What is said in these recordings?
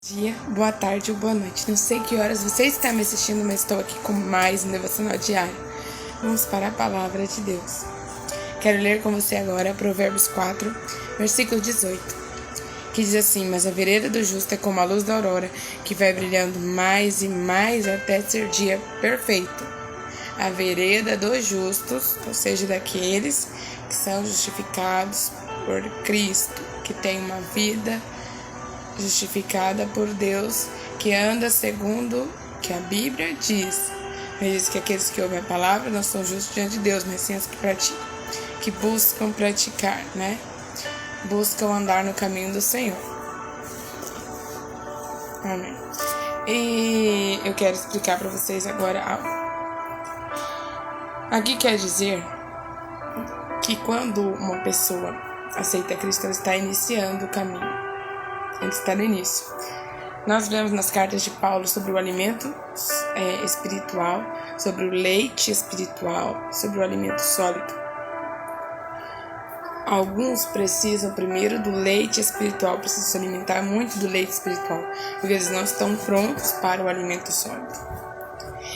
Dia, boa tarde ou boa noite. Não sei que horas você está me assistindo, mas estou aqui com mais um devocional diário. Vamos para a palavra de Deus. Quero ler com você agora Provérbios 4, versículo 18, que diz assim: Mas a vereda do justo é como a luz da aurora, que vai brilhando mais e mais até ser dia perfeito. A vereda dos justos, ou seja, daqueles que são justificados por Cristo, que tem uma vida justificada por Deus, que anda segundo o que a Bíblia diz. Diz que aqueles que ouvem a palavra não são justos diante de Deus, mas sim os que praticam, que buscam praticar, buscam andar no caminho do Senhor. Amém. E eu quero explicar para vocês agora algo. Aqui quer dizer que quando uma pessoa aceita Cristo, ela está iniciando o caminho. Ele está no início. Nós vemos nas cartas de Paulo sobre o alimento espiritual, sobre o leite espiritual, sobre o alimento sólido. Alguns precisam primeiro do leite espiritual, precisam se alimentar muito do leite espiritual, porque eles não estão prontos para o alimento sólido.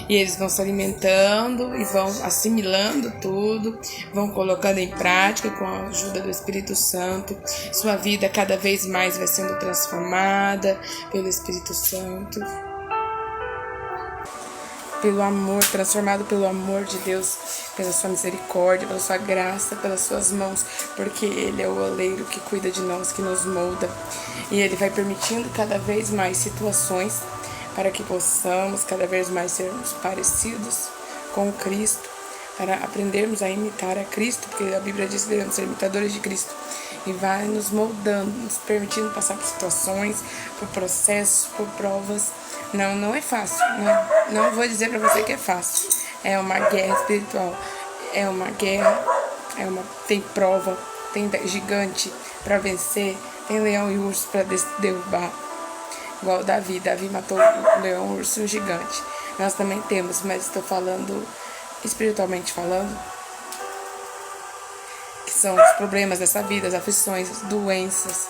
E eles vão se alimentando e vão assimilando tudo, vão colocando em prática com a ajuda do Espírito Santo. Sua vida cada vez mais vai sendo transformada pelo Espírito Santo, pelo amor, transformado pelo amor de Deus, pela sua misericórdia, pela sua graça, pelas suas mãos, porque Ele é o oleiro que cuida de nós, que nos molda. E Ele vai permitindo cada vez mais situações para que possamos cada vez mais sermos parecidos com Cristo, para aprendermos a imitar a Cristo, porque a Bíblia diz que devemos ser imitadores de Cristo, e vai nos moldando, nos permitindo passar por situações, por processos, por provas. Não é fácil, não vou dizer para você que é fácil, é uma guerra espiritual, é uma guerra, tem prova, tem gigante para vencer, tem leão e urso para derrubar. Igual Davi matou o leão, o urso e o gigante. Nós também temos, mas estou falando espiritualmente falando, que são os problemas dessa vida, as aflições, as doenças,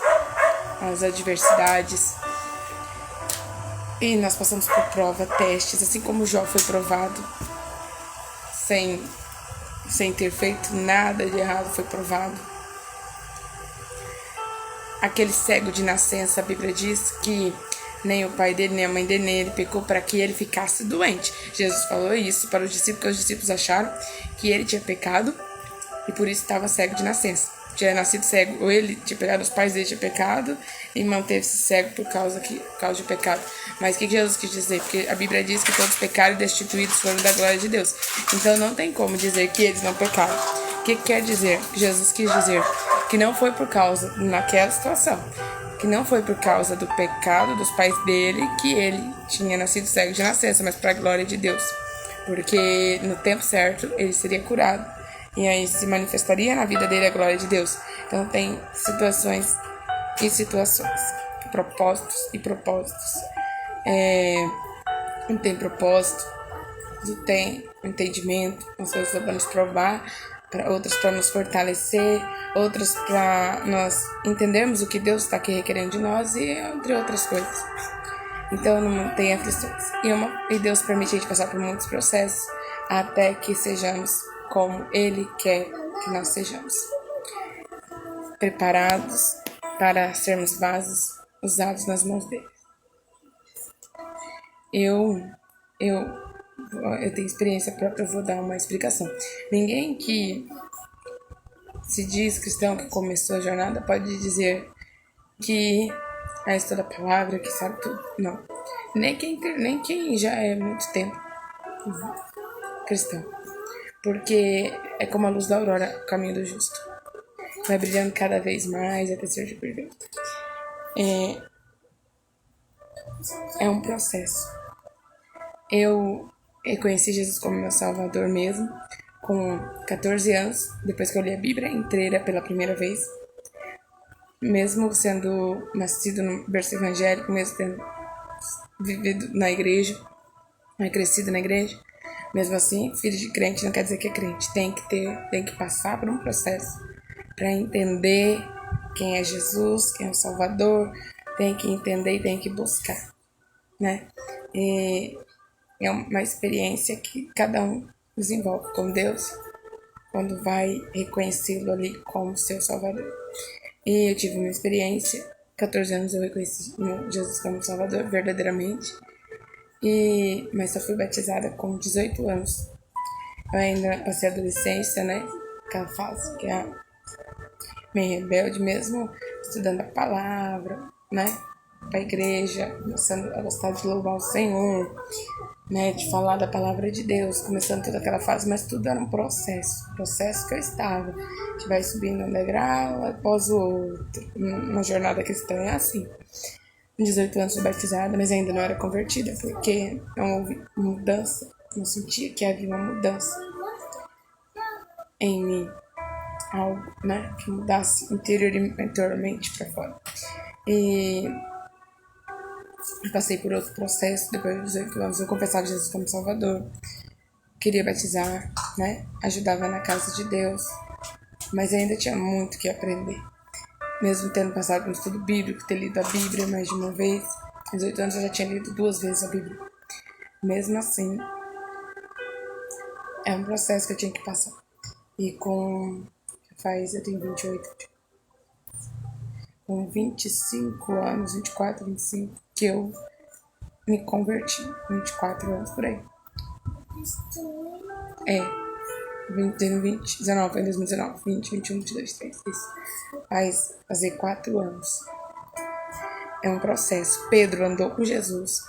as adversidades. E nós passamos por prova, testes, assim como Jó foi provado, sem ter feito nada de errado, foi provado. Aquele cego de nascença, a Bíblia diz que nem o pai dele, nem a mãe dele, nem ele pecou para que ele ficasse doente. Jesus falou isso para os discípulos, porque os discípulos acharam que ele tinha pecado e por isso estava cego de nascença. Tinha nascido cego, ou ele tinha pecado, os pais dele tinham pecado e manteve-se cego por causa de pecado. Mas o que Jesus quis dizer? Porque a Bíblia diz que todos pecaram e destituídos foram da glória de Deus. Então não tem como dizer que eles não pecaram. O que quer dizer? Jesus quis dizer que não foi por causa, naquela situação, que não foi por causa do pecado dos pais dele que ele tinha nascido cego de nascença, mas para a glória de Deus. Porque no tempo certo ele seria curado. E aí se manifestaria na vida dele a glória de Deus. Então tem situações e situações, propósitos e propósitos. Um tem propósito, tem entendimento, umas coisas para nos provar, para outras para nos fortalecer, outras para nós entendermos o que Deus está aqui requerendo de nós, e entre outras coisas. Então não tem aflições. E Deus permite a gente passar por muitos processos até que sejamos como Ele quer que nós sejamos. Preparados para sermos vasos usados nas mãos dele. Eu tenho experiência própria, eu vou dar uma explicação. Ninguém que se diz cristão, que começou a jornada, pode dizer que é toda a palavra, que sabe tudo. Não. Nem quem já é muito tempo cristão. Porque é como a luz da aurora, o caminho do justo. Vai brilhando cada vez mais até ser de perfeito. É um processo. Eu conheci Jesus como meu Salvador mesmo, com 14 anos, depois que eu li a Bíblia inteira pela primeira vez. Mesmo sendo nascido no berço evangélico, mesmo tendo vivido na igreja, crescido na igreja, mesmo assim, filho de crente não quer dizer que é crente. Tem que passar por um processo para entender quem é Jesus, quem é o Salvador, tem que entender e tem que buscar, né? E é uma experiência que cada um desenvolve com Deus quando vai reconhecê-lo ali como seu Salvador. E eu tive uma experiência, 14 anos eu reconheci Jesus como Salvador verdadeiramente, mas só fui batizada com 18 anos. Eu ainda passei a adolescência, né? Aquela fase que é meio rebelde mesmo, estudando a palavra, né? Pra igreja, começando a gostar de louvar o Senhor, né? De falar da palavra de Deus, começando toda aquela fase, mas tudo era um processo que eu estava, que vai subindo um degrau após o outro. Uma jornada cristã é assim. Com 18 anos fui batizada, mas ainda não era convertida, porque não houve mudança, não sentia que havia uma mudança em mim, algo, né, que mudasse interiormente para fora. E eu passei por outro processo, depois dos 18 anos eu confessava Jesus como Salvador, queria batizar, né, ajudava na casa de Deus, mas ainda tinha muito que aprender. Mesmo tendo passado por um estudo bíblico, ter lido a Bíblia mais de uma vez, aos 18 anos eu já tinha lido 2 vezes a Bíblia. Mesmo assim, é um processo que eu tinha que passar. E eu tenho 28, com 25 anos, 24, 25, que eu me converti. 24 anos por aí. Tenho 19, foi em 2019, 20, 21, 22, 23, isso. Faz fazer 4 anos. É um processo. Pedro andou com Jesus,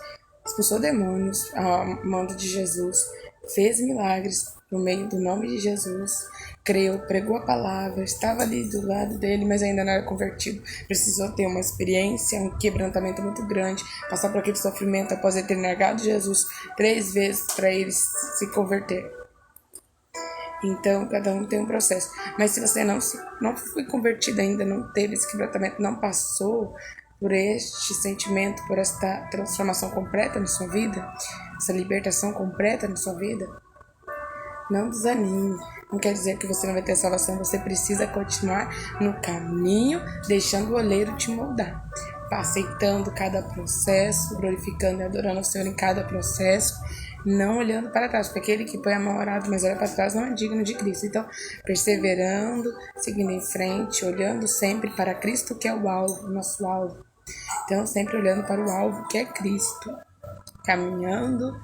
expulsou demônios ao mando de Jesus, fez milagres no meio do nome de Jesus, creu, pregou a palavra, estava ali do lado dele, mas ainda não era convertido. Precisou ter uma experiência, um quebrantamento muito grande, passar por aquele sofrimento após ele ter negado Jesus 3 vezes para ele se converter. Então, cada um tem um processo. Mas se você não foi convertido ainda, não teve esse quebrantamento, não passou por este sentimento, por esta transformação completa na sua vida, essa libertação completa na sua vida, não desanime. Não quer dizer que você não vai ter salvação. Você precisa continuar no caminho, deixando o oleiro te moldar, aceitando cada processo, glorificando e adorando o Senhor em cada processo, não olhando para trás, porque aquele que põe a mão arada, mas olha para trás, não é digno de Cristo. Então, perseverando, seguindo em frente, olhando sempre para Cristo, que é o alvo, o nosso alvo. Então, sempre olhando para o alvo, que é Cristo, caminhando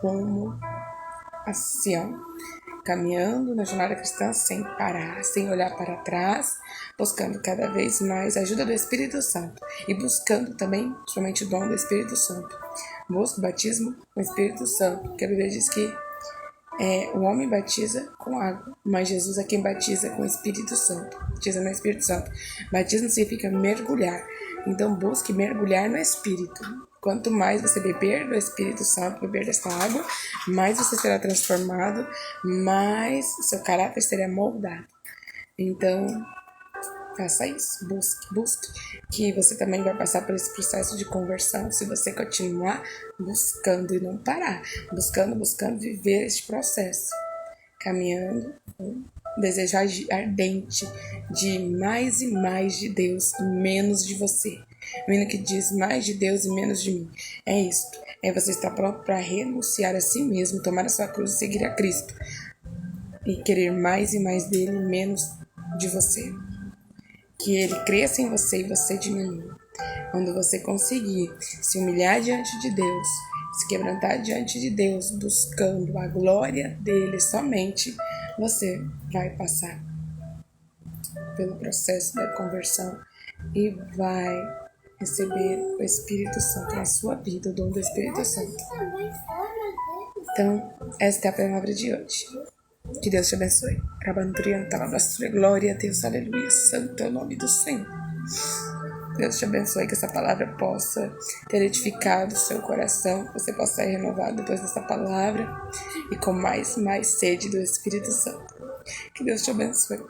rumo a Sião, caminhando na jornada cristã sem parar, sem olhar para trás, buscando cada vez mais a ajuda do Espírito Santo e buscando também somente o dom do Espírito Santo. Busca o batismo com o Espírito Santo, porque a Bíblia diz que o homem batiza com água, mas Jesus é quem batiza com o Espírito Santo, batiza no Espírito Santo. Batismo significa mergulhar, então busque mergulhar no Espírito. Quanto mais você beber do Espírito Santo, beber dessa água, mais você será transformado, mais o seu caráter será moldado. Então, faça isso, busque, que você também vai passar por esse processo de conversão, se você continuar buscando e não parar, buscando viver este processo, caminhando com desejo ardente de mais e mais de Deus e menos de você. O hino que diz mais de Deus e menos de mim. É isto. É você estar pronto para renunciar a si mesmo, tomar a sua cruz e seguir a Cristo. E querer mais e mais dele e menos de você. Que ele cresça em você e você diminua. Quando você conseguir se humilhar diante de Deus, se quebrantar diante de Deus, buscando a glória dele somente, você vai passar pelo processo da conversão e vai receber o Espírito Santo na sua vida, o dom do Espírito Santo. Então, esta é a palavra de hoje. Que Deus te abençoe. Glória a Deus, aleluia. Santo é o nome do Senhor. Deus te abençoe, que essa palavra possa ter edificado o seu coração, que você possa sair renovado depois dessa palavra e com mais sede do Espírito Santo. Que Deus te abençoe.